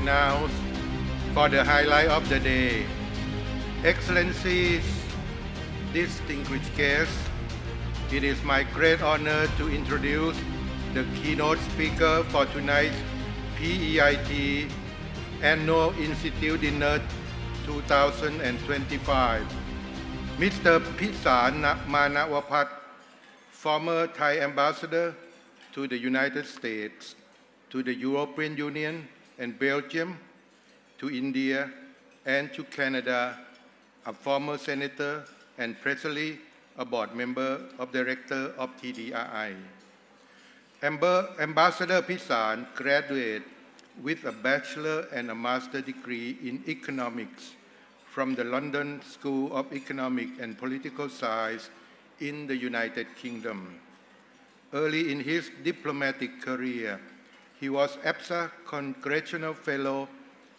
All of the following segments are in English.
announced for the highlight of the day. Excellencies, distinguished guests, it is my great honor to introduce the keynote speaker for tonight's PEIT Annual Institute Dinner 2025, Mr. Pisan Manawapat, former Thai ambassador to the United States, to the European Union and Belgium, to India, and to Canada, a former senator and presently a board member of director of TDRI. Ambassador Pisan graduated with a bachelor and a master degree in economics from the London School of Economic and Political Science in the United Kingdom. Early in his diplomatic career, he was APSA Congressional Fellow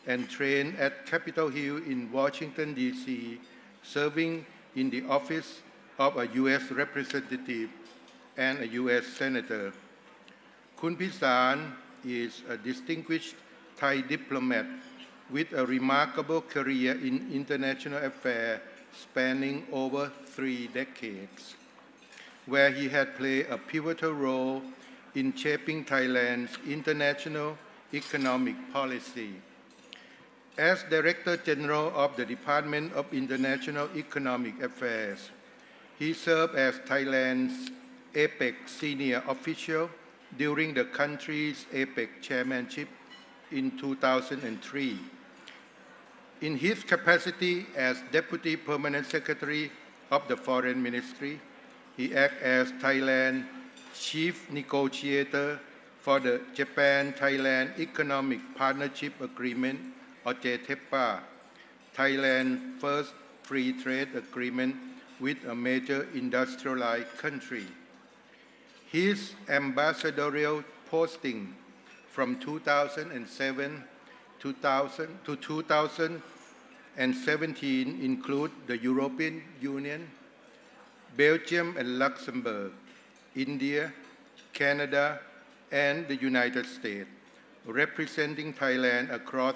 and trained at Capitol Hill in Washington, D.C., serving in the office of a U.S. representative and a U.S. senator. Kun Pisan is a distinguished Thai diplomat with a remarkable career in international affairs spanning over 3 decades, where he had played a pivotal role in shaping Thailand's international economic policy. As Director General of the Department of International Economic Affairs, he served as Thailand's APEC senior official during the country's APEC chairmanship in 2003. In his capacity as Deputy Permanent Secretary of the Foreign Ministry, he acted as Thailand's Chief Negotiator for the Japan-Thailand Economic Partnership Agreement, or JTEPA, Thailand's first free trade agreement with a major industrialized country. His ambassadorial posting from 2007 to 2017 include the European Union, Belgium and Luxembourg, India, Canada, and the United States, representing Thailand across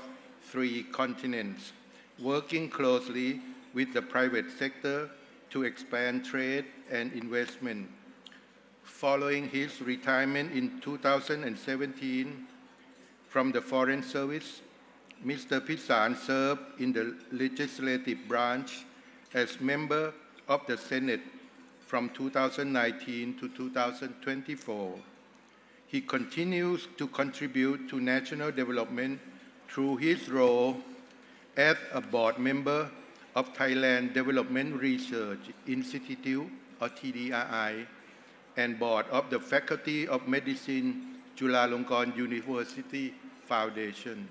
3 continents, working closely with the private sector to expand trade and investment. Following his retirement in 2017 from the Foreign Service, Mr. Pisan served in the legislative branch as member of the Senate from 2019 to 2024. He continues to contribute to national development through his role as a board member of Thailand Development Research Institute, or TDRI, and board of the Faculty of Medicine, Chulalongkorn University Foundation.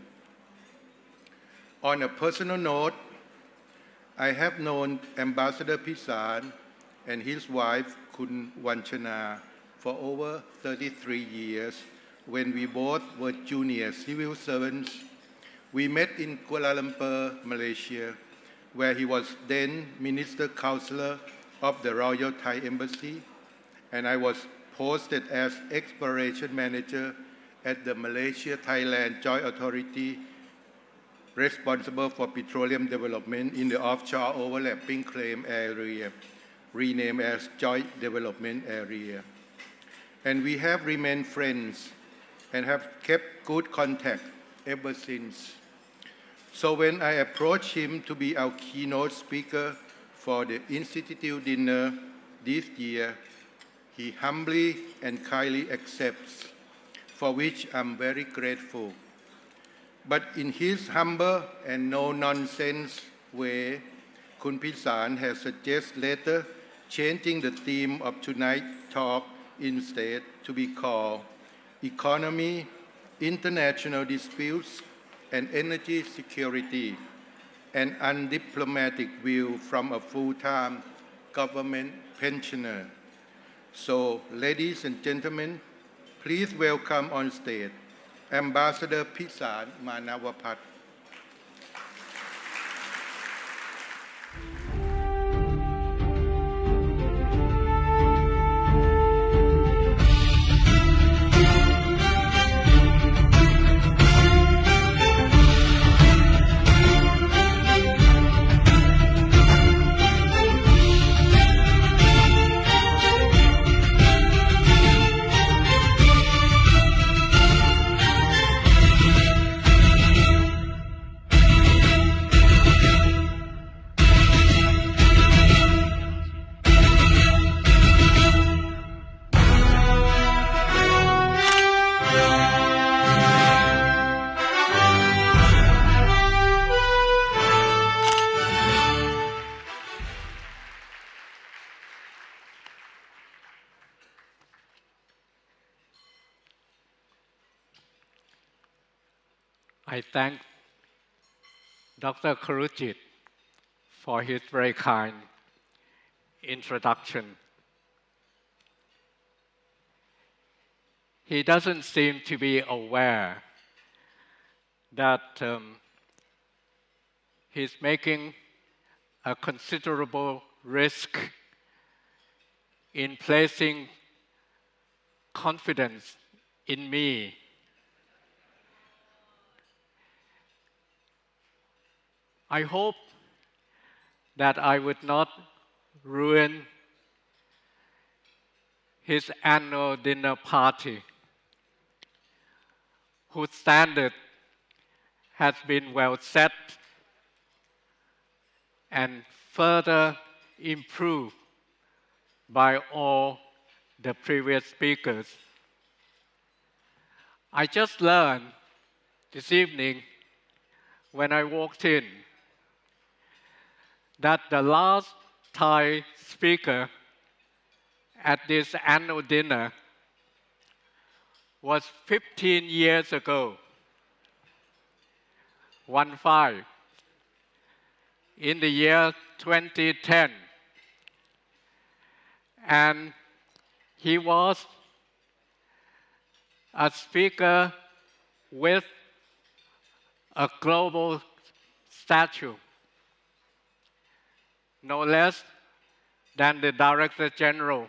On a personal note, I have known Ambassador Pisan and his wife, Kun Wanchana, for over 33 years when we both were junior civil servants. We met in Kuala Lumpur, Malaysia, where he was then Minister Counselor of the Royal Thai Embassy, and I was posted as Exploration Manager at the Malaysia-Thailand Joint Authority responsible for petroleum development in the offshore overlapping claim area, renamed as Joint Development Area. And we have remained friends and have kept good contact ever since. So when I approached him to be our keynote speaker for the Institute Dinner this year, he humbly and kindly accepts, for which I'm very grateful. But in his humble and no-nonsense way, Kun Pisan has suggested later changing the theme of tonight's talk instead to be called Economy, International Disputes, and Energy Security, an undiplomatic view from a full-time government pensioner. So, ladies and gentlemen, please welcome on stage Ambassador Pisan Manawapat. I thank Dr. Kurujit for his very kind introduction. He doesn't seem to be aware that he's making a considerable risk in placing confidence in me. I hope that I would not ruin his annual dinner party, whose standard has been well set and further improved by all the previous speakers. I just learned this evening when I walked in that the last Thai speaker at this annual dinner was 15 years ago, 15, in the year 2010. And he was a speaker with a global stature, no less than the Director General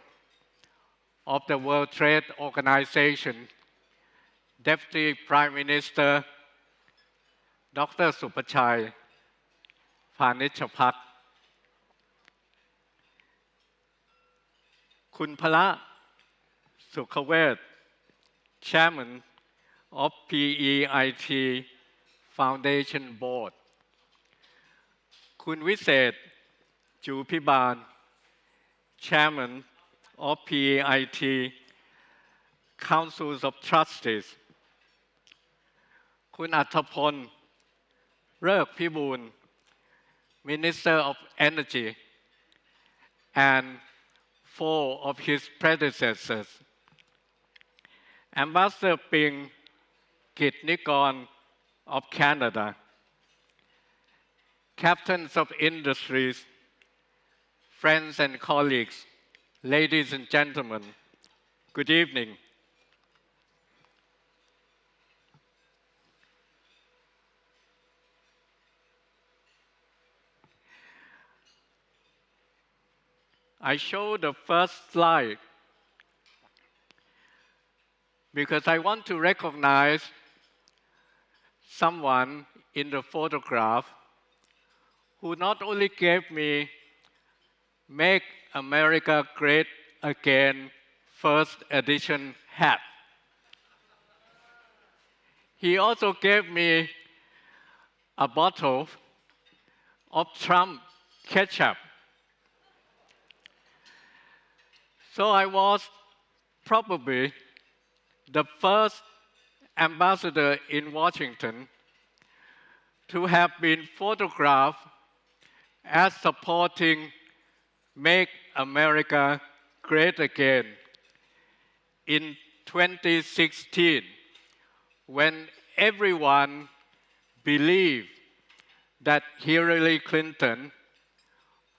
of the World Trade Organization, Deputy Prime Minister Dr. Supachai Phanichapak. Kun Phala Sukhavet, Chairman of PEIT Foundation Board. Kun Viset Chu Piban, Chairman of PEIT Councils of Trustees. Kun Athapon Rek Pibun, Minister of Energy, and 4 of his predecessors. Ambassador Ping Kitnikon of Canada, captains of industries, friends and colleagues, ladies and gentlemen, good evening. I show the first slide because I want to recognize someone in the photograph who not only gave me Make America Great Again first edition hat, he also gave me a bottle of Trump ketchup. So I was probably the first ambassador in Washington to have been photographed as supporting Make America Great Again in 2016, when everyone believed that Hillary Clinton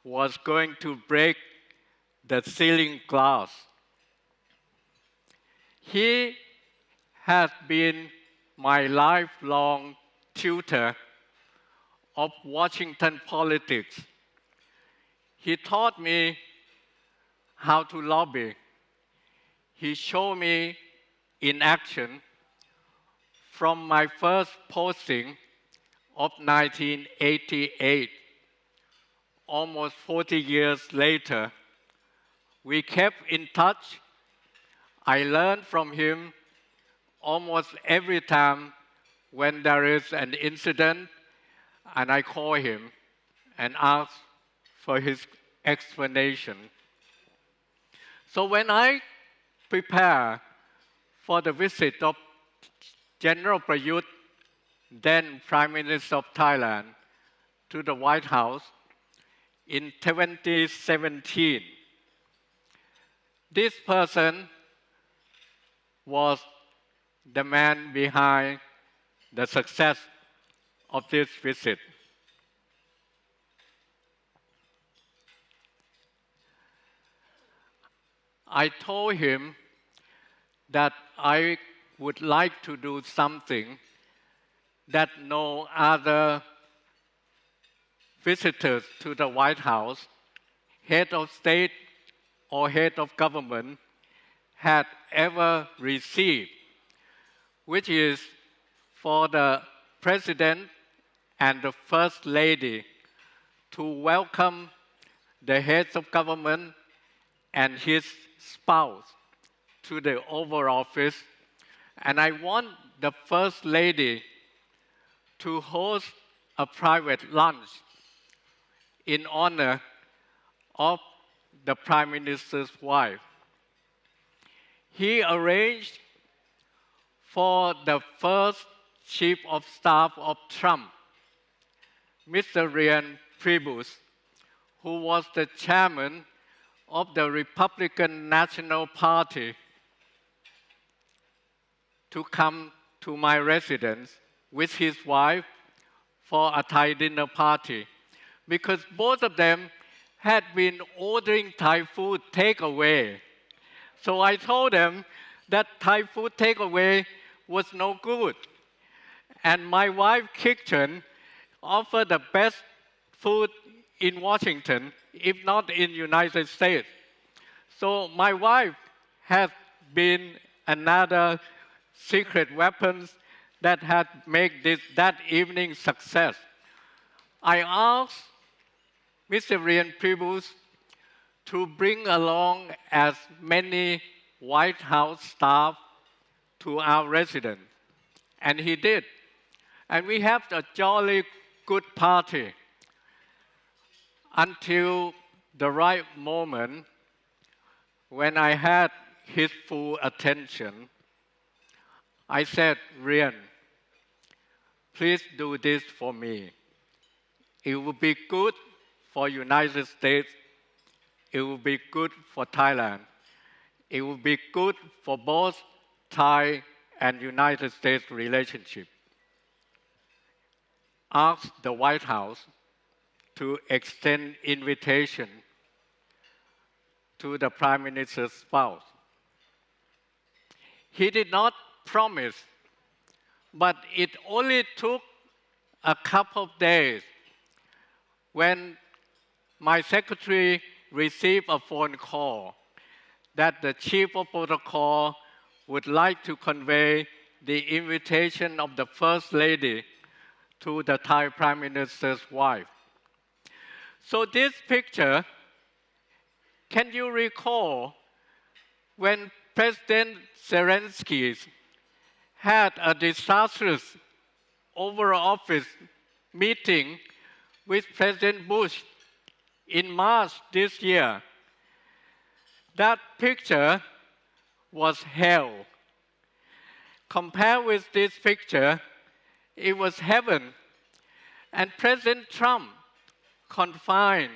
was going to break the ceiling glass. He has been my lifelong tutor of Washington politics. He taught me how to lobby. He showed me in action from my first posting of 1988. Almost 40 years later, we kept in touch. I learned from him almost every time when there is an incident, and I call him and ask for his explanation. So when I prepare for the visit of General Prayut, then Prime Minister of Thailand, to the White House in 2017. This person was the man behind the success of this visit. I told him that I would like to do something that no other visitors to the White House, head of state or head of government, had ever received, which is for the President and the First Lady to welcome the heads of government and his spouse to the Oval Office. And I want the First Lady to host a private lunch in honor of the Prime Minister's wife. He arranged for the first Chief of Staff of Trump, Mr. Ryan Priebus, who was the chairman of the Republican National Party, to come to my residence with his wife for a Thai dinner party, because both of them had been ordering Thai food takeaway. So I told them that Thai food takeaway was no good. And my wife's kitchen offered the best food in Washington, if not in the United States. So my wife has been another secret weapon that had made that evening success. I asked Mr. Ryan Priebus to bring along as many White House staff to our residence, and he did. And we had a jolly good party until the right moment when I had his full attention. I said, Ryan, please do this for me. It will be good for United States. It will be good for Thailand. It will be good for both Thai and United States relationship. Ask the White House to extend invitation to the Prime Minister's spouse. He did not promise, but it only took a couple of days when my secretary received a phone call that the chief of protocol would like to convey the invitation of the First Lady to the Thai Prime Minister's wife. So this picture, can you recall when President Zelensky had a disastrous Oval Office meeting with President Bush in March this year? That picture was hell. Compared with this picture, it was heaven. And President Trump confided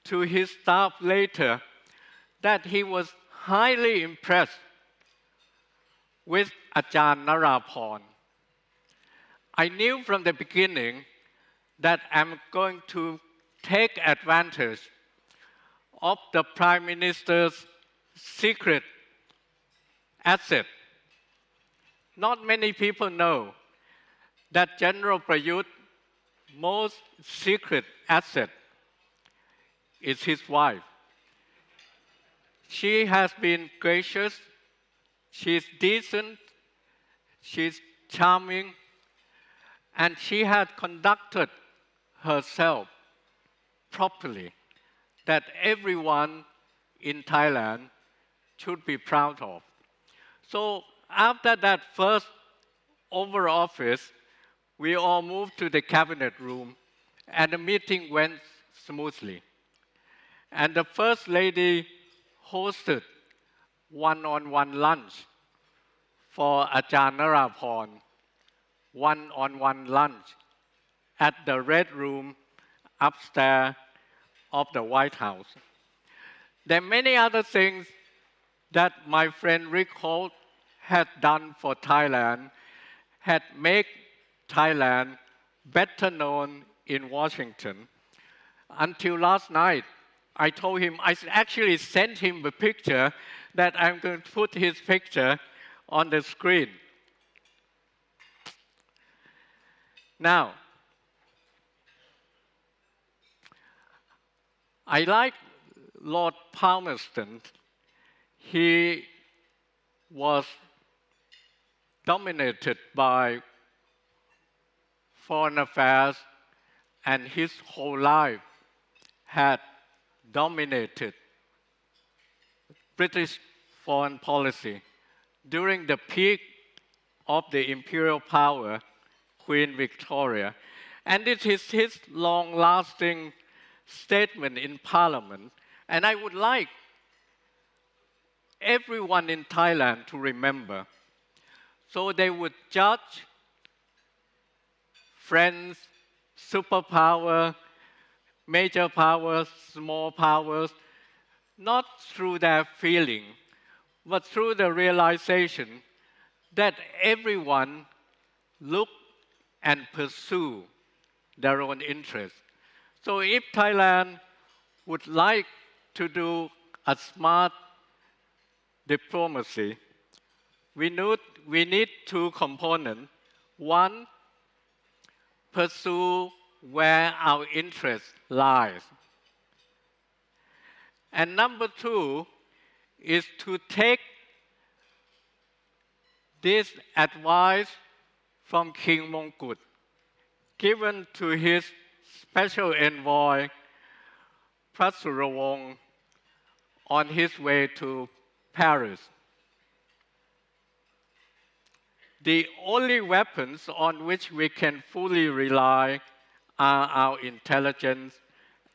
to his staff later that he was highly impressed with Ajahn Naraporn. I knew from the beginning that I'm going to take advantage of the Prime Minister's secret asset. Not many people know that General Prayut's most secret asset is his wife. She has been gracious, she's decent, she's charming, and she had conducted herself properly that everyone in Thailand should be proud of. So after that first Oval Office, we all moved to the cabinet room, and the meeting went smoothly. And the First Lady hosted one-on-one lunch for Ajahn Narapon one-on-one lunch at the Red Room upstairs of the White House. There are many other things that my friend Rick Holt had done for Thailand, had made Thailand better known in Washington. Until last night, I told him, I actually sent him the picture that I'm going to put his picture on the screen. Now, I like Lord Palmerston. He was dominated by foreign affairs, and his whole life had dominated British foreign policy. During the peak of the imperial power, Queen Victoria. And it is his long-lasting statement in Parliament. And I would like everyone in Thailand to remember. So they would judge friends, superpower, major powers, small powers, not through their feeling, but through the realization that everyone look and pursue their own interests. So if Thailand would like to do a smart diplomacy, we need two components. One, pursue where our interest lies. And number two is to take this advice from King Mongkut, given to his special envoy, Prasurawong, on his way to Paris. The only weapons on which we can fully rely are our intelligence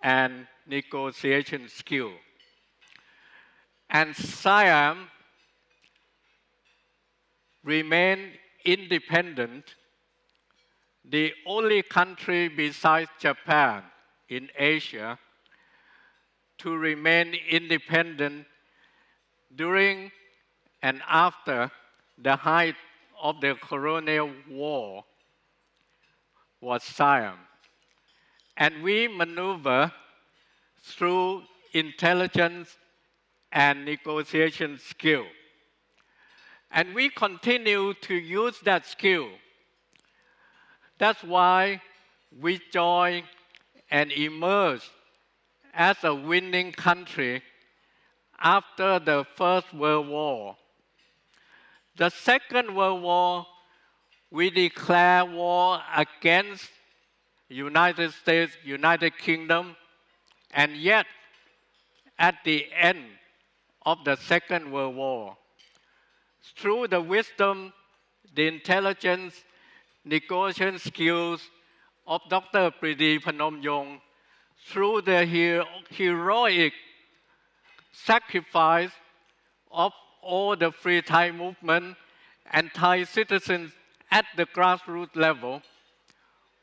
and negotiation skill. And Siam remained independent, the only country besides Japan in Asia to remain independent during and after the height of the colonial war was Siam. And we maneuver through intelligence and negotiation skill. And we continue to use that skill. That's why we join and emerge as a winning country after the First World War. The Second World War, we declare war against United States, United Kingdom, and yet at the end of the Second World War, through the wisdom, the intelligence, negotiation skills of Dr. Pridi Phanomyong, through the heroic sacrifice of all the Free Thai movement and Thai citizens at the grassroots level,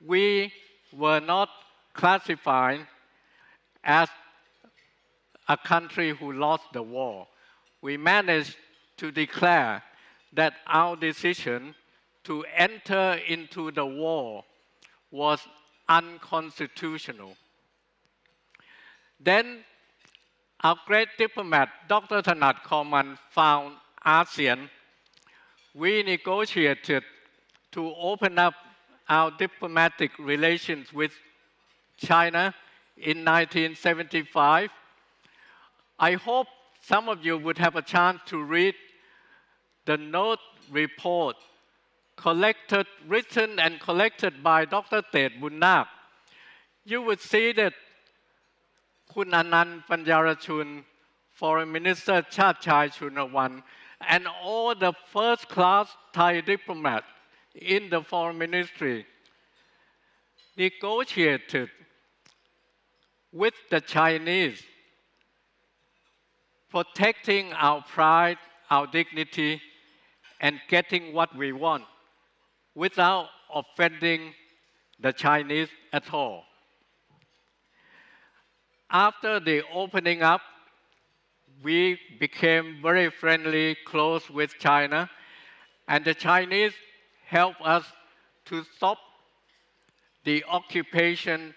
we were not classified as a country who lost the war. We managed to declare that our decision to enter into the war was unconstitutional. Then our great diplomat, Dr. Thanat Khawman, found ASEAN. We negotiated to open up our diplomatic relations with China in 1975. I hope some of you would have a chance to read the note report written and collected by Dr. Tet Bunnak. You would see that Kun Anand Panjarachun, Foreign Minister Chatchai Chunawan, and all the first-class Thai diplomats in the foreign ministry negotiated with the Chinese, protecting our pride, our dignity, and getting what we want without offending the Chinese at all. After the opening up, we became very friendly, close with China, and the Chinese helped us to stop the occupation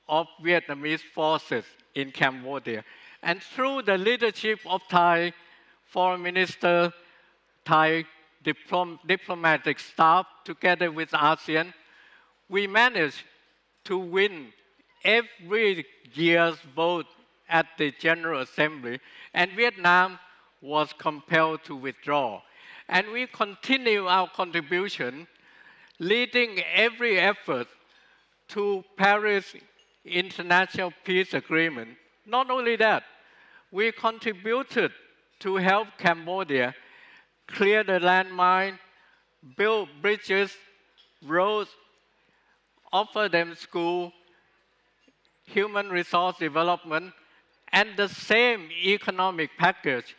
of Vietnamese forces in Cambodia. And through the leadership of Thai Foreign Minister, Thai diplomatic staff, together with ASEAN, we managed to win every year's vote at the General Assembly, and Vietnam was compelled to withdraw. And we continue our contribution, leading every effort to Paris International Peace Agreement. Not only that, we contributed to help Cambodia clear the landmine, build bridges, roads, offer them school, human resource development, and the same economic package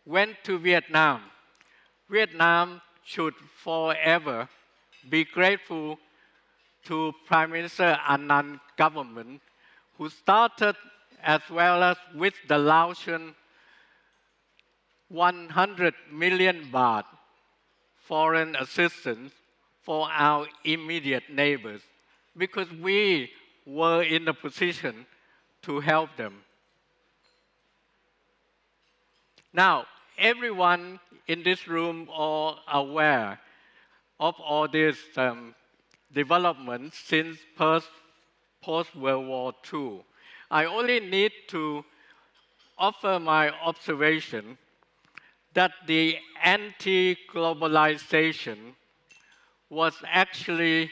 went to Vietnam. Vietnam should forever be grateful to Prime Minister Annan's government, who started as well as with the Laotian 100 million baht foreign assistance for our immediate neighbors, because we were in a position to help them. Now, everyone in this room are aware of all these developments since post-World War II. I only need to offer my observation that the anti-globalization was actually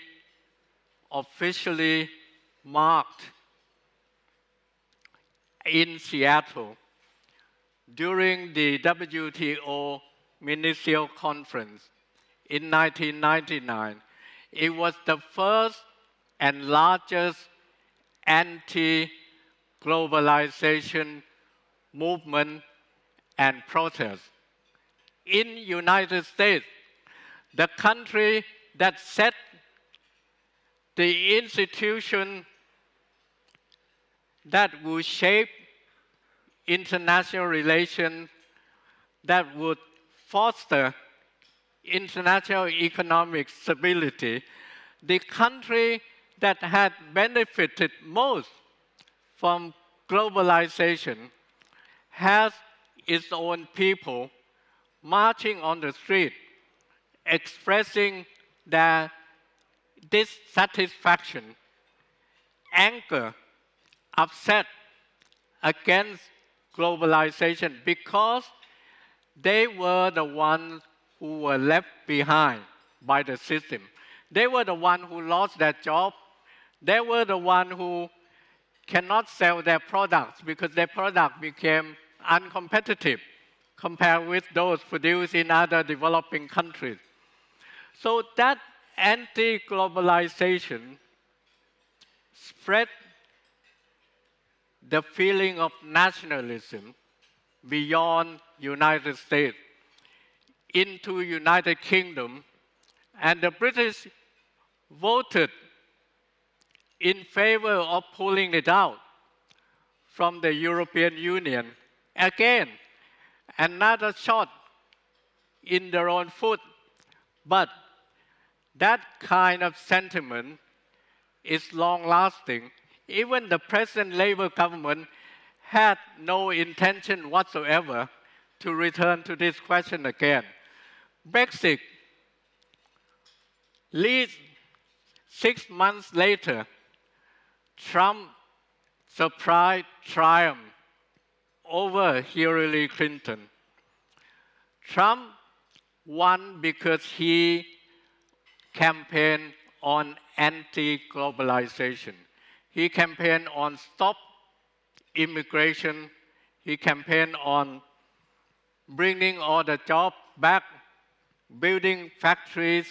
officially marked in Seattle during the WTO Ministerial Conference in 1999. It was the first and largest anti-globalization movement and protest. In the United States, the country that set the institution that would shape international relations, that would foster international economic stability, the country that had benefited most from globalization has its own people marching on the street, expressing their dissatisfaction, anger, upset against globalization, because they were the ones who were left behind by the system. They were the ones who lost their job. They were the ones who cannot sell their products because their product became uncompetitive compared with those produced in other developing countries. So that anti-globalization spread the feeling of nationalism beyond United States into United Kingdom, and the British voted in favor of pulling it out from the European Union. Again, another shot in their own foot. But that kind of sentiment is long-lasting. Even the present Labour government had no intention whatsoever to return to this question again. Brexit leads 6 months later, Trump surprise triumph over Hillary Clinton. Trump won because he campaigned on anti-globalization. He campaigned on stop immigration. He campaigned on bringing all the jobs back, building factories,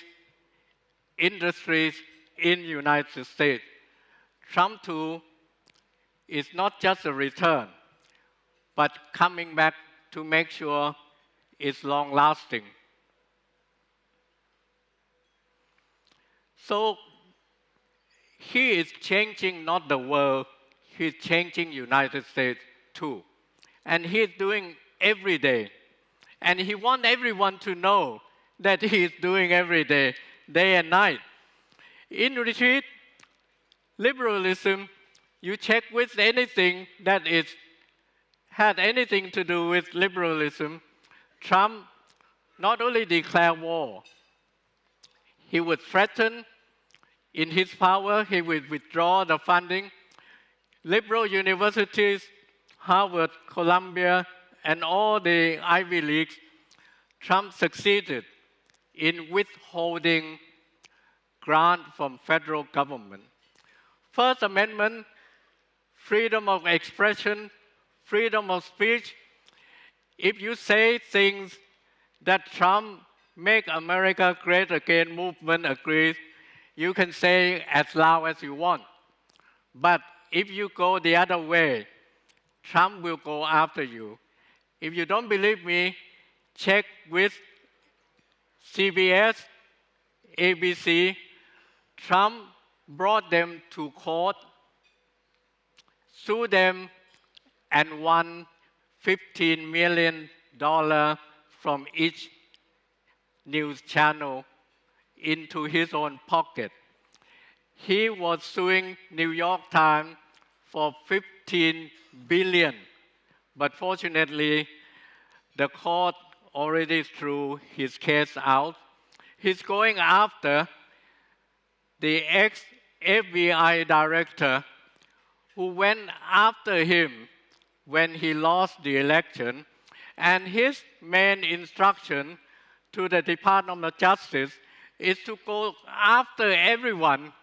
industries in the United States. Trump too is not just a return, but coming back to make sure it's long-lasting. So he is changing not the world, he's changing United States too. And he's doing every day. And he wants everyone to know that he is doing every day, day and night. In retreat, liberalism, you check with anything that had anything to do with liberalism, Trump not only declared war, he would threaten in his power, he would withdraw the funding. Liberal universities, Harvard, Columbia, and all the Ivy Leagues, Trump succeeded in withholding grant from federal government. First Amendment, freedom of expression, freedom of speech. If you say things that Trump Make America Great Again movement agrees, you can say as loud as you want. But if you go the other way, Trump will go after you. If you don't believe me, check with CBS, ABC. Trump brought them to court, sued them, and won $15 million from each news channel into his own pocket. He was suing New York Times for $15 billion, but fortunately, the court already threw his case out. He's going after the ex-FBI director who went after him when he lost the election, and his main instruction to the Department of Justice is to go after everyone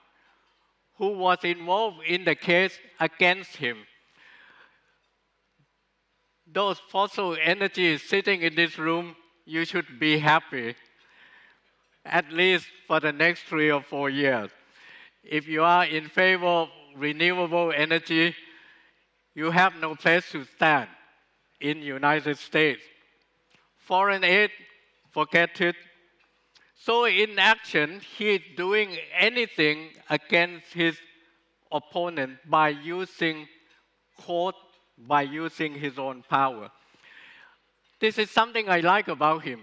who was involved in the case against him. Those fossil energies sitting in this room, you should be happy, at least for the next 3 or 4 years. If you are in favor of renewable energy, you have no place to stand in the United States. Foreign aid, forget it. So in action, he is doing anything against his opponent by using court, by using his own power. This is something I like about him.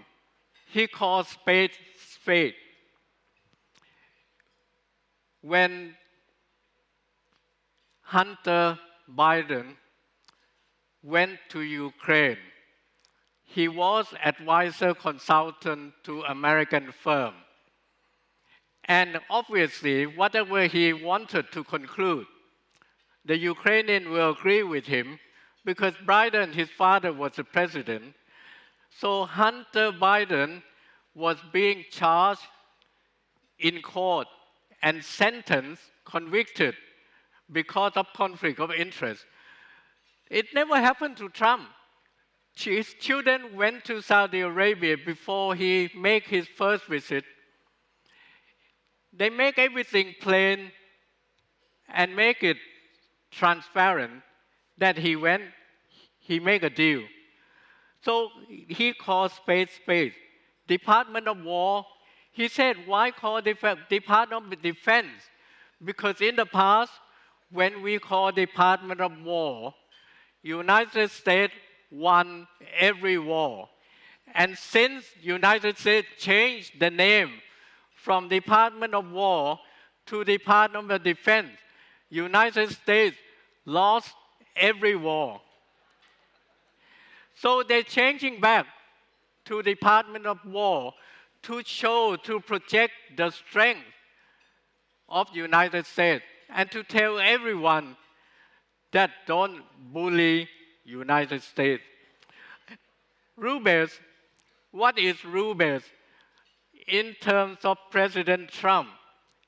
He calls spade spade. When Hunter Biden went to Ukraine, he was advisor consultant to American firm. And obviously, whatever he wanted to conclude, the Ukrainian will agree with him because Biden, his father, was the president. So Hunter Biden was being charged in court and sentenced, convicted because of conflict of interest. It never happened to Trump. His children went to Saudi Arabia before he made his first visit. They make everything plain and make it transparent that he went, he made a deal. So he called spade spade. Department of War, he said, why call Department of Defense? Because in the past, when we call Department of War, United States won every war. And since United States changed the name from Department of War to Department of Defense, United States lost every war. So they're changing back to Department of War to show, to project the strength of the United States and to tell everyone that don't bully United States. Rule-based, what is rule-based? In terms of President Trump,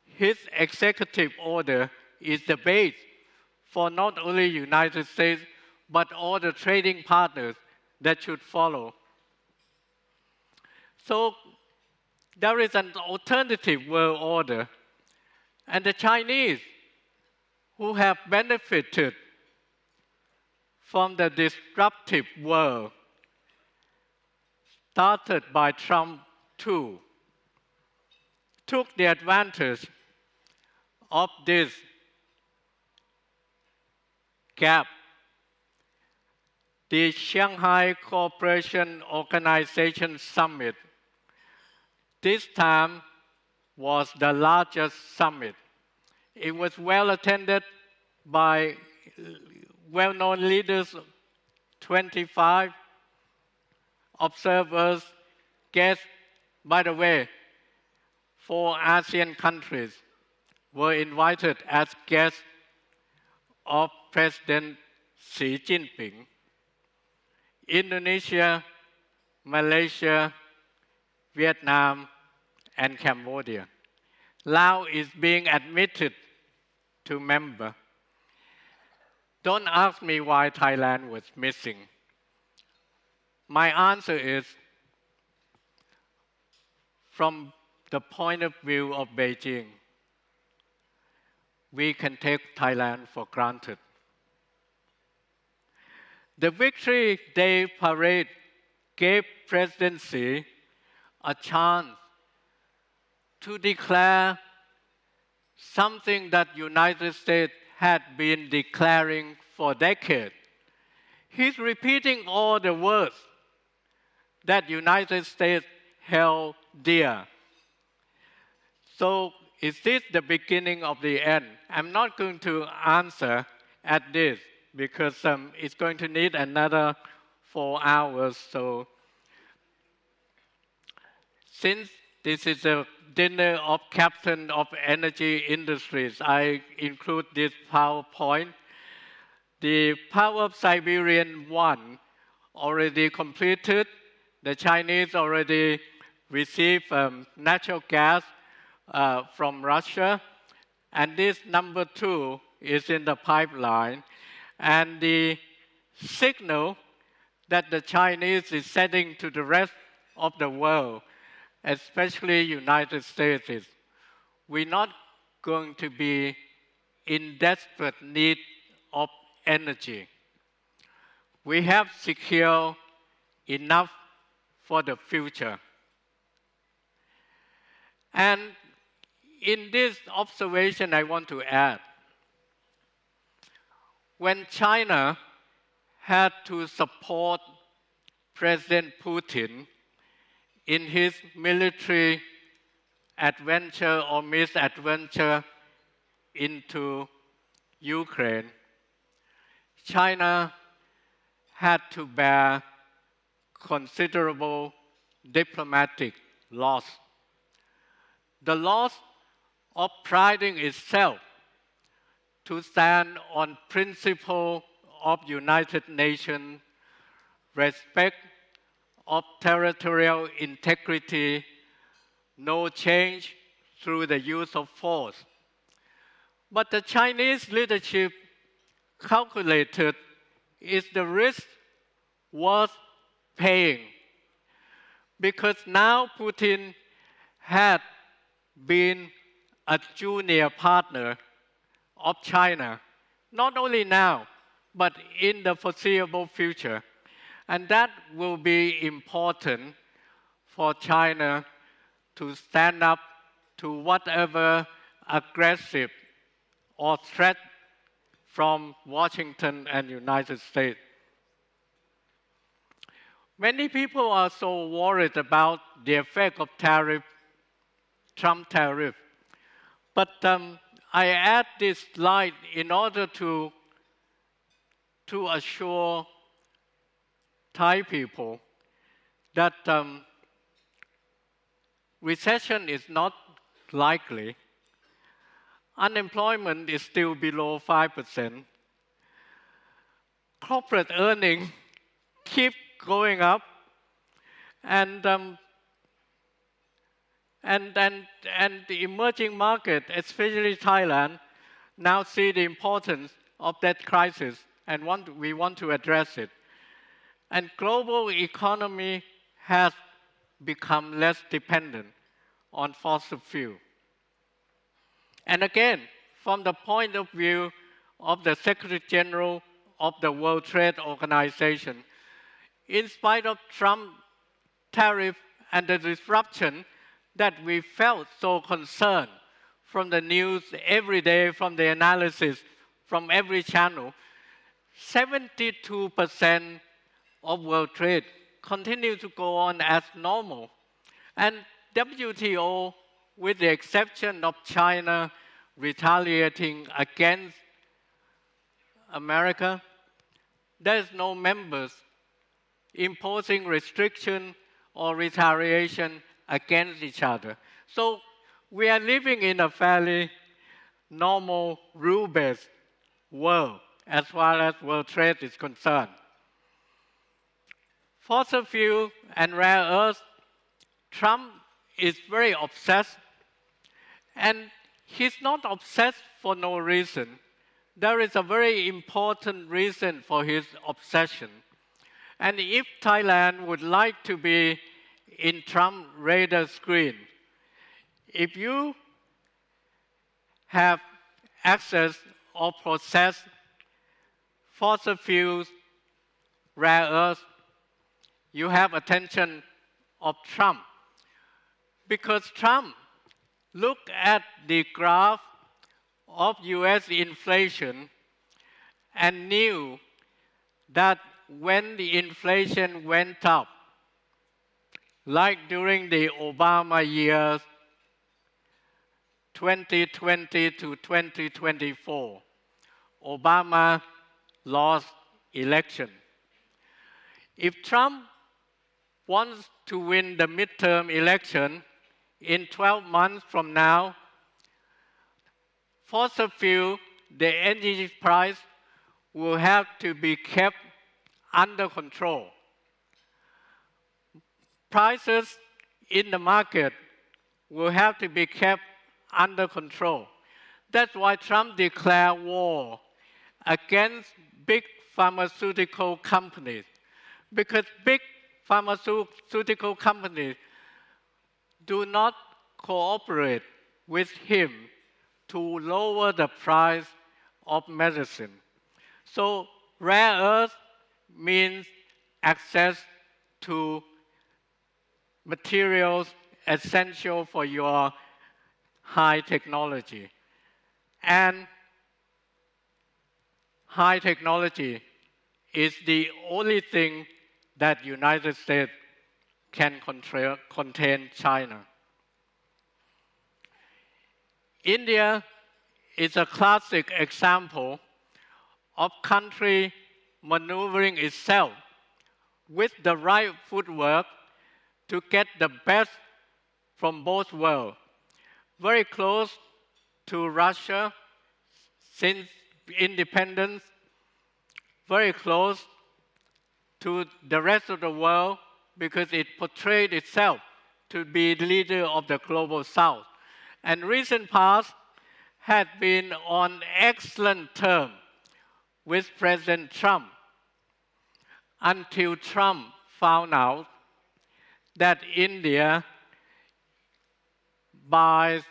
his executive order is the base for not only United States, but all the trading partners that should follow. So there is an alternative world order, and the Chinese, who have benefited from the disruptive world started by Trump too, took the advantage of this gap, the Shanghai Cooperation Organization Summit this time was the largest summit. It was well attended by well-known leaders, 25 observers, guests. By the way, 4 ASEAN countries were invited as guests of President Xi Jinping. Indonesia, Malaysia, Vietnam, and Cambodia. Laos is being admitted to member. Don't ask me why Thailand was missing. My answer is, from the point of view of Beijing, we can take Thailand for granted. The Victory Day parade gave President Xi a chance to declare something that United States had been declaring for decades. He's repeating all the words that United States held dear. So is this the beginning of the end? I'm not going to answer at this because it's going to need another 4 hours. So since this is a dinner of captain of energy industries, I include this PowerPoint. The Power of Siberian 1 already completed. The Chinese already received natural gas from Russia. And this number 2 is in the pipeline. And the signal that the Chinese is sending to the rest of the world, especially United States, is we're not going to be in desperate need of energy. We have secured enough for the future. And in this observation, I want to add, when China had to support President Putin in his military adventure or misadventure into Ukraine, China had to bear considerable diplomatic loss. The loss of priding itself to stand on principle of United Nations, respect of territorial integrity, no change through the use of force. But the Chinese leadership calculated is the risk worth paying, because now Putin had been a junior partner of China, not only now, but in the foreseeable future. And that will be important for China to stand up to whatever aggressive or threat from Washington and United States. Many people are so worried about the effect of Trump tariff. But I add this slide in order to assure Thai people that recession is not likely. Unemployment is still below 5%. Corporate earnings keep going up, and the emerging market, especially Thailand, now see the importance of that crisis and we want to address it. And global economy has become less dependent on fossil fuel. And again, from the point of view of the Secretary General of the World Trade Organization, in spite of Trump tariff and the disruption that we felt so concerned from the news every day, from the analysis, from every channel, 72% of world trade continue to go on as normal. And WTO, with the exception of China retaliating against America, there's no members imposing restriction or retaliation against each other. So we are living in a fairly normal, rule-based world as far as world trade is concerned. Fossil fuel and rare earths, Trump is very obsessed, and he's not obsessed for no reason. There is a very important reason for his obsession. And if Thailand would like to be in Trump's radar screen, if you have access or process fossil fuels, rare earths, you have attention of Trump. Because Trump looked at the graph of US inflation and knew that when the inflation went up, like during the Obama years, 2020 to 2024, Obama lost election. If Trump wants to win the midterm election in 12 months from now, fossil fuel, the energy price, will have to be kept under control. Prices in the market will have to be kept under control. That's why Trump declared war against big pharmaceutical companies, because big pharmaceutical companies do not cooperate with him to lower the price of medicine. So rare earth means access to materials essential for your high technology. And high technology is the only thing that United States can contain China. India is a classic example of country maneuvering itself with the right footwork to get the best from both worlds. Very close to Russia since independence, very close to the rest of the world because it portrayed itself to be the leader of the global South. And recent past had been on excellent terms with President Trump until Trump found out that India buys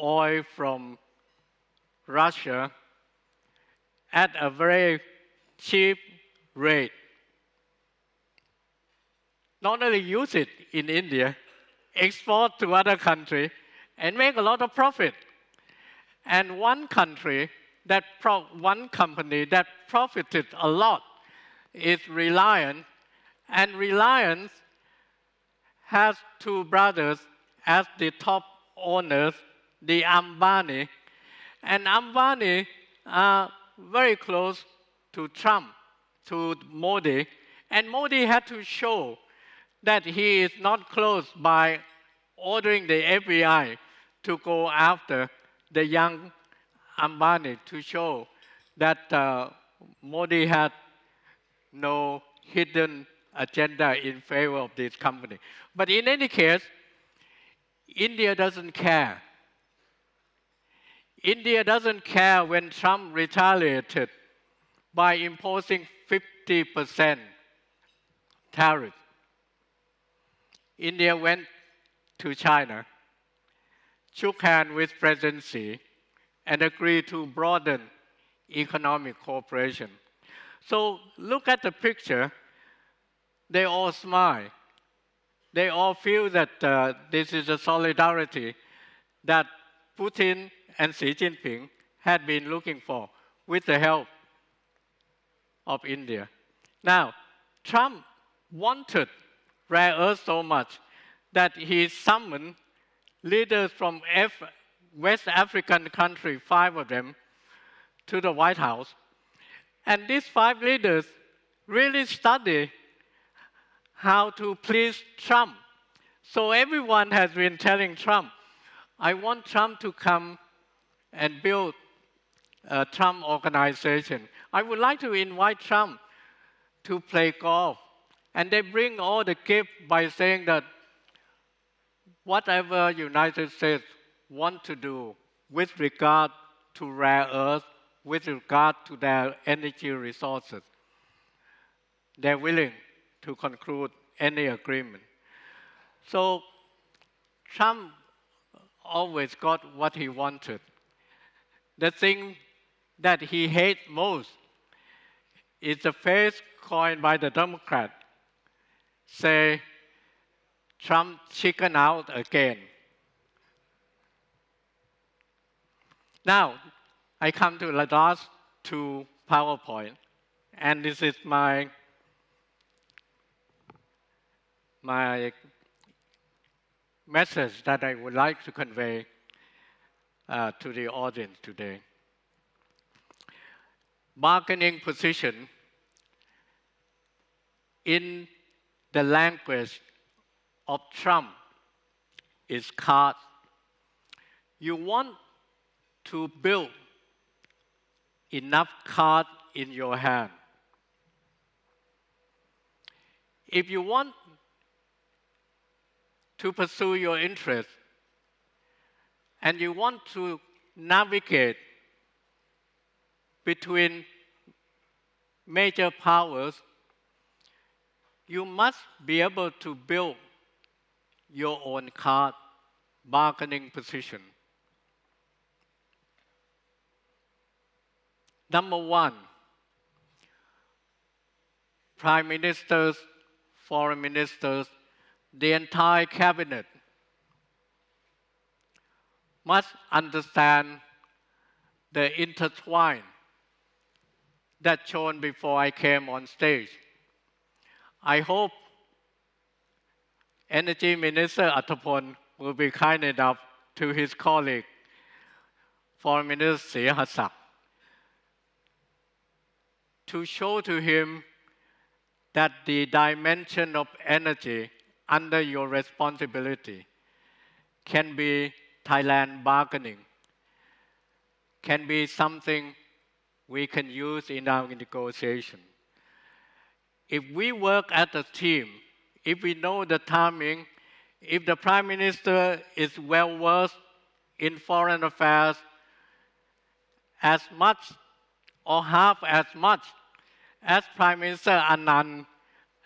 oil from Russia at a very cheap rate. Not only use it in India, export to other countries, and make a lot of profit. And one company that profited a lot is Reliance, and Reliance has two brothers as the top owners, the Ambani, and Ambani are very close to Trump, to Modi, and Modi had to show that he is not close by ordering the FBI to go after the young Ambani to show that Modi had no hidden agenda in favor of this company. But in any case, India doesn't care. India doesn't care when Trump retaliated by imposing 50% tariff. India went to China, shook hands with President Xi, and agreed to broaden economic cooperation. So look at the picture. They all smile. They all feel that this is a solidarity that Putin and Xi Jinping had been looking for with the help of India. Now, Trump wanted rare earth so much that he summoned leaders from West African countries, 5 of them, to the White House. And these 5 leaders really studied how to please Trump. So everyone has been telling Trump, I want Trump to come and build a Trump organization. I would like to invite Trump to play golf. And they bring all the gift by saying that whatever United States want to do with regard to rare earth, with regard to their energy resources, they're willing to conclude any agreement. So Trump always got what he wanted. The thing that he hates most is the phrase coined by the Democrat, say, Trump chicken out again. Now, I come to the last 2 PowerPoint, and this is my message that I would like to convey to the audience today. Bargaining position in the language of Trump is cards. You want to build enough cards in your hand. If you want to pursue your interest and you want to navigate between major powers, you must be able to build your own card bargaining position. Number 1, prime ministers, foreign ministers, the entire cabinet must understand the intertwine that shown before I came on stage. I hope Energy Minister Attaporn will be kind enough to his colleague, Foreign Minister Sihasak, to show to him that the dimension of energy under your responsibility can be Thailand bargaining, can be something we can use in our negotiation. If we work as a team, if we know the timing, if the Prime Minister is well versed in foreign affairs as much or half as much as Prime Minister Anand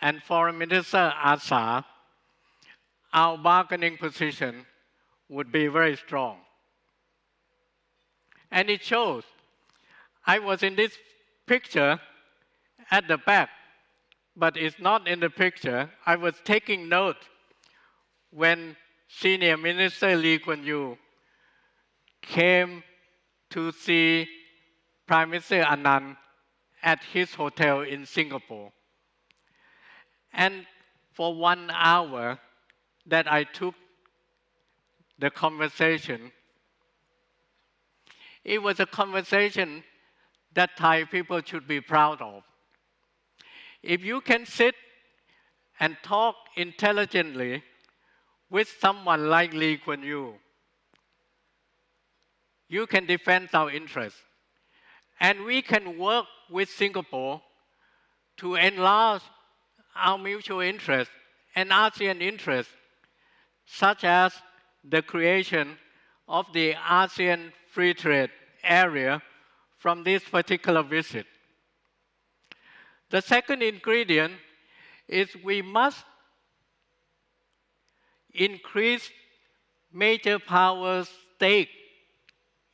and Foreign Minister Asa, our bargaining position would be very strong. And it shows. I was in this picture at the back, but it's not in the picture. I was taking note when Senior Minister Lee Kuan Yew came to see Prime Minister Anand at his hotel in Singapore. And for 1 hour that I took the conversation, it was a conversation that Thai people should be proud of. If you can sit and talk intelligently with someone like Lee Kuan Yew, you can defend our interests. And we can work with Singapore to enlarge our mutual interests and ASEAN interests, such as the creation of the ASEAN Free Trade Area from this particular visit. The second ingredient is we must increase major powers' stake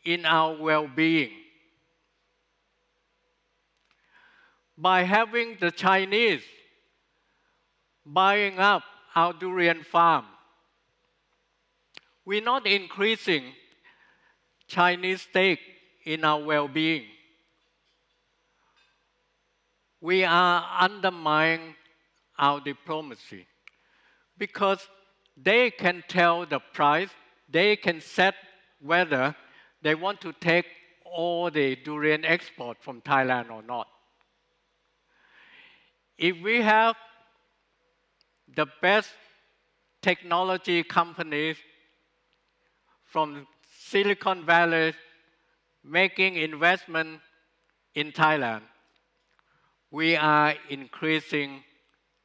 in our well-being. By having the Chinese buying up our durian farm, we're not increasing Chinese stake in our well-being. We are undermining our diplomacy because they can tell the price, they can set whether they want to take all the durian export from Thailand or not. If we have the best technology companies from Silicon Valley making investment in Thailand, we are increasing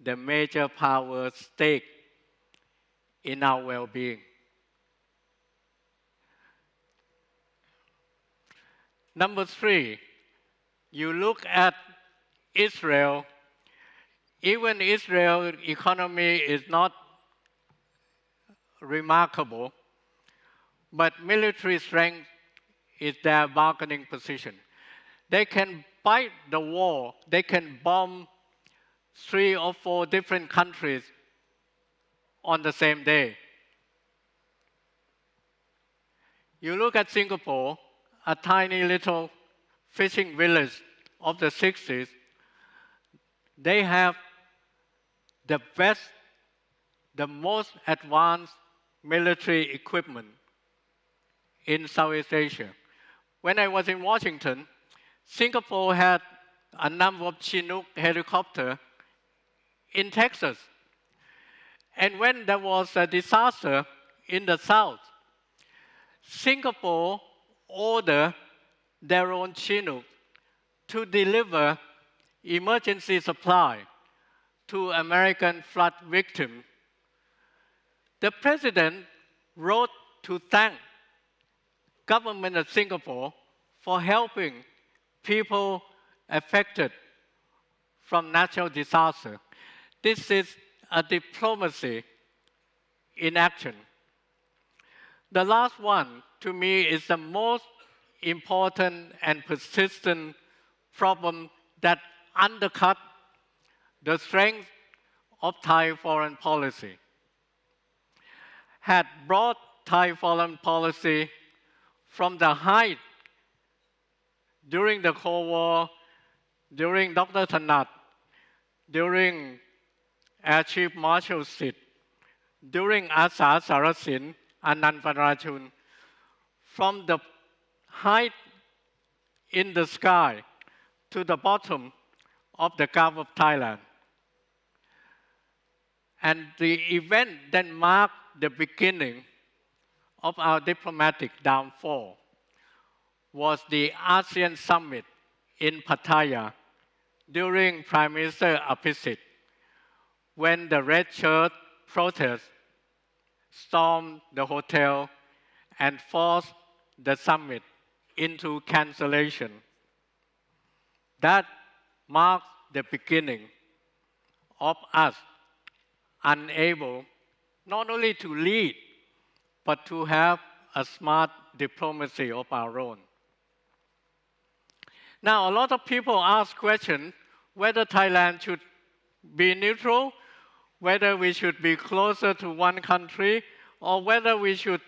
the major power stake in our well-being. Number three, you look at Israel. Even Israel's economy is not remarkable, but military strength is their bargaining position. They can fight the war, they can bomb 3 or 4 different countries on the same day. You look at Singapore, a tiny little fishing village of the 60s, they have the best, the most advanced military equipment in Southeast Asia. When I was in Washington, Singapore had a number of Chinook helicopters in Texas. And when there was a disaster in the south, Singapore ordered their own Chinook to deliver emergency supply to American flood victims. The president wrote to thank government of Singapore for helping people affected from natural disaster. This is a diplomacy in action. The last one, to me, is the most important and persistent problem that undercut the strength of Thai foreign policy. Had brought Thai foreign policy from the height during the Cold War, during Dr. Thanat, during Air Chief Marshal Sid, during Asa Sarasin, Anand Panrachun, from the height in the sky to the bottom of the Gulf of Thailand. And the event that marked the beginning of our diplomatic downfall was the ASEAN Summit in Pattaya during Prime Minister Abhisit, when the red shirt protests stormed the hotel and forced the summit into cancellation. That marked the beginning of us unable not only to lead, but to have a smart diplomacy of our own. Now, a lot of people ask questions whether Thailand should be neutral, whether we should be closer to one country, or whether we should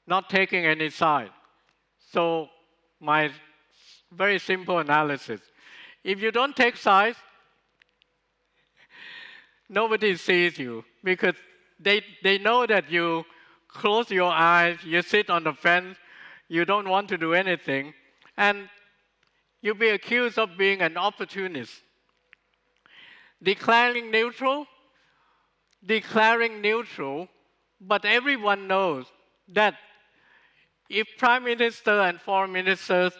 not taking any side. So my very simple analysis: if you don't take sides, nobody sees you, because they know that you close your eyes, you sit on the fence, you don't want to do anything, and you'll be accused of being an opportunist. Declaring neutral, but everyone knows that if Prime Minister and Foreign Ministers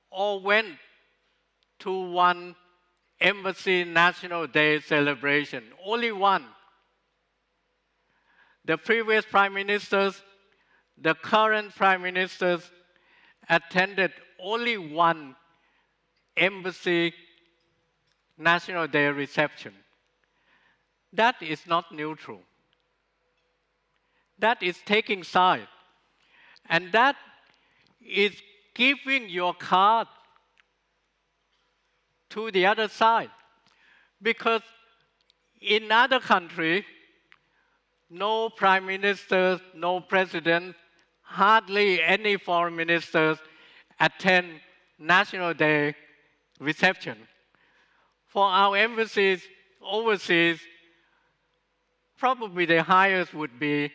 all went to one Embassy National Day celebration, only one. The previous Prime Ministers, the current Prime Ministers attended only one Embassy National Day reception. That is not neutral. That is taking side. And that is giving your card to the other side. Because in other countries, no prime ministers, no president, hardly any foreign ministers attend National Day reception. For our embassies overseas, probably the highest would be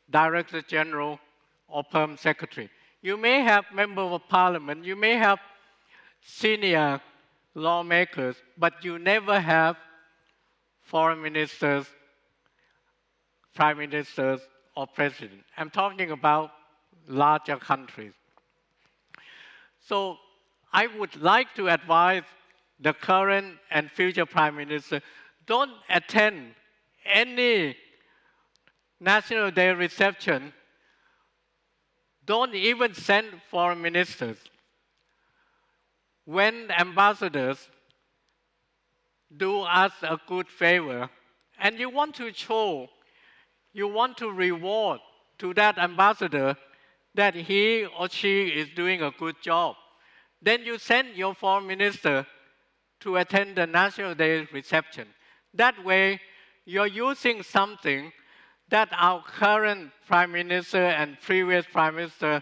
Director General or Perm Secretary. You may have members of parliament, you may have senior lawmakers, but you never have foreign ministers, prime ministers, or president. I'm talking about larger countries. So I would like to advise the current and future prime minister, don't attend any National Day reception. Don't even send foreign ministers. When ambassadors do us a good favor, and you want to show, you want to reward to that ambassador that he or she is doing a good job, then you send your foreign minister to attend the National Day reception. That way, you're using something that our current prime minister and previous prime minister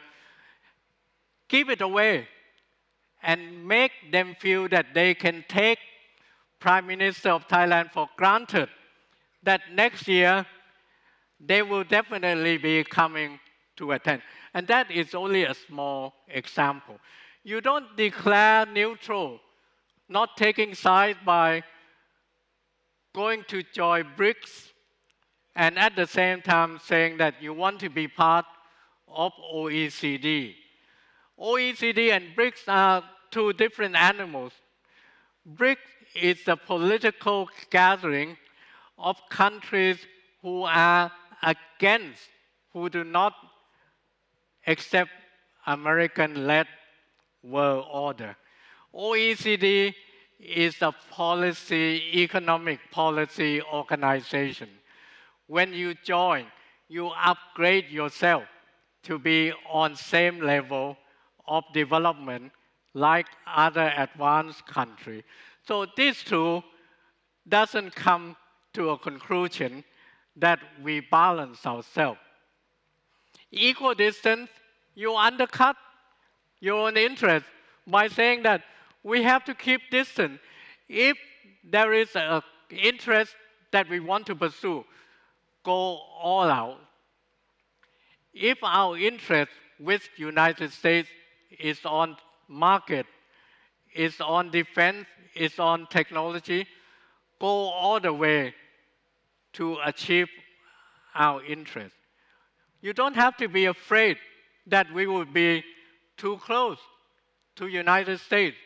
give it away and make them feel that they can take Prime Minister of Thailand for granted, that next year they will definitely be coming to attend. And that is only a small example. You don't declare neutral, not taking sides by going to join BRICS and at the same time saying that you want to be part of OECD. OECD and BRICS are two different animals. BRICS is a political gathering of countries who are against, who do not accept American-led world order. OECD is a economic policy organization. When you join, you upgrade yourself to be on same level of development like other advanced countries. So this too doesn't come to a conclusion that we balance ourselves. Equal distance, you undercut your own interest by saying that we have to keep distance. If there is an interest that we want to pursue, go all out. If our interest with United States is on market, is on defense, is on technology, go all the way to achieve our interest. You don't have to be afraid that we will be too close to United States.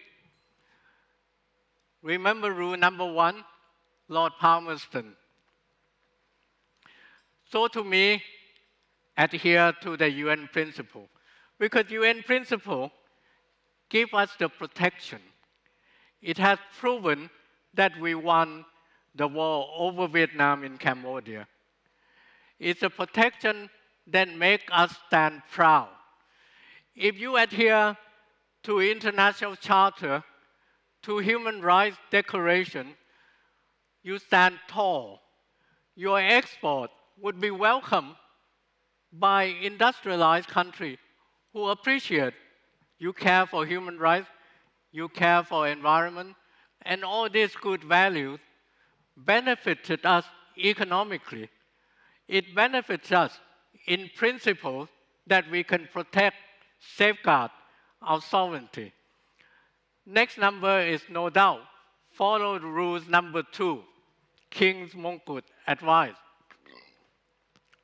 Remember rule number 1, Lord Palmerston. So to me, adhere to the UN principle, because UN principle give us the protection. It has proven that we won the war over Vietnam in Cambodia. It's a protection that makes us stand proud. If you adhere to international charter, to human rights declaration, you stand tall. Your export would be welcomed by industrialized countries who appreciate you care for human rights, you care for environment, and all these good values benefited us economically. It benefits us in principle that we can protect, safeguard our sovereignty. Next number is no doubt, follow the rules number 2, King's Mongkut advice.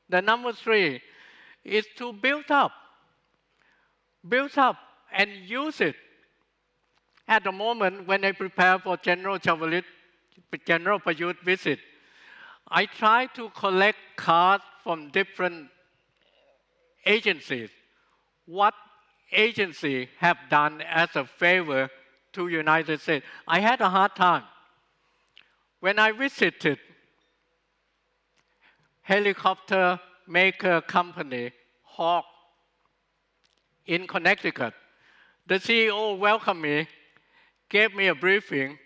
The number 3 is to build up and use it. At the moment, when I prepare for General Prayut visit, I try to collect cards from different agencies. What agency have done as a favor to United States? I had a hard time. When I visited helicopter maker company, Hawk, in Connecticut, the CEO welcomed me, gave me a briefing,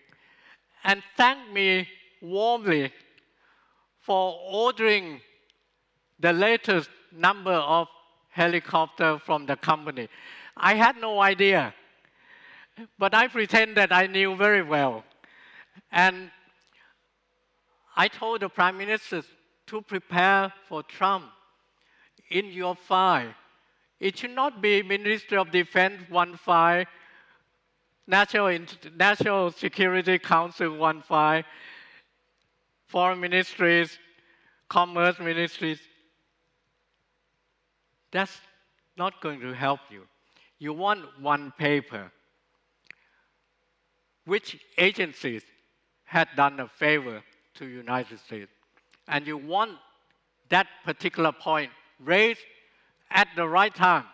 and thanked me warmly for ordering the latest number of helicopters from the company. I had no idea, but I pretend that I knew very well. And I told the Prime Minister to prepare for Trump in your file. It should not be Ministry of Defense one file, National Security Council one file, foreign ministries, commerce ministries. That's not going to help you. You want one paper. Which agencies had done a favor to the United States? And you want that particular point raised at the right time.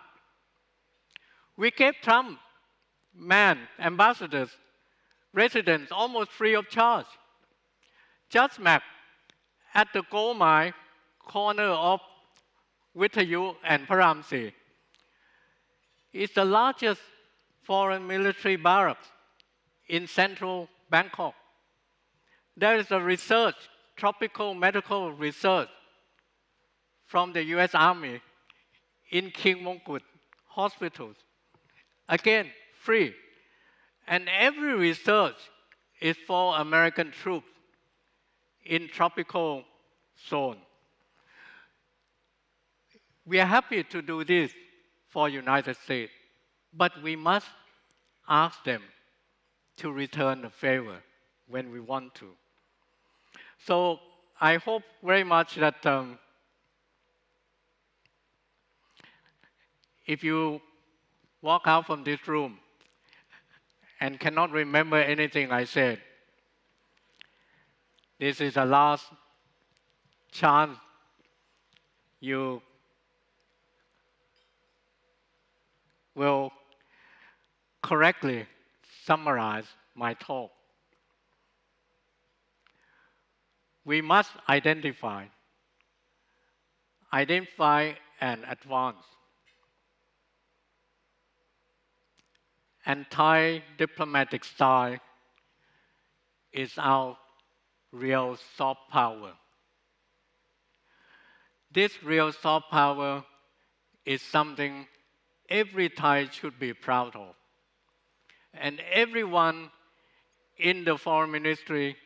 We gave Trump ambassadors, residents almost free of charge. Just Mac at the gold mine corner of Vitayu and Paramsi is the largest foreign military barracks in central Bangkok. There is a research, tropical medical research from the US Army in King Mongkut hospitals. Again, free. And every research is for American troops in tropical zone. We are happy to do this for United States, but we must ask them to return a favor when we want to. So I hope very much that if you walk out from this room and cannot remember anything I said, this is the last chance you will correctly summarize my talk. We must identify and advance and Thai diplomatic style is our real soft power. This real soft power is something every Thai should be proud of. And everyone in the foreign ministry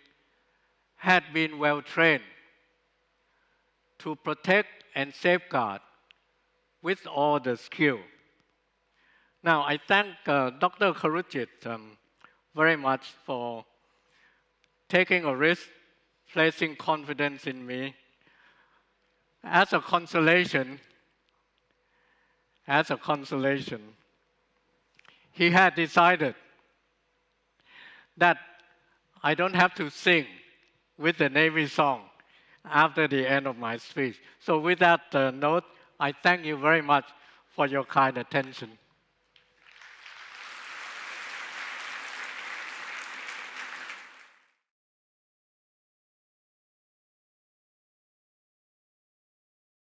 had been well trained to protect and safeguard with all the skill. Now, I thank Dr. Karujit very much for taking a risk, placing confidence in me. As a consolation, he had decided that I don't have to sing with the Navy song after the end of my speech. So with that note, I thank you very much for your kind attention.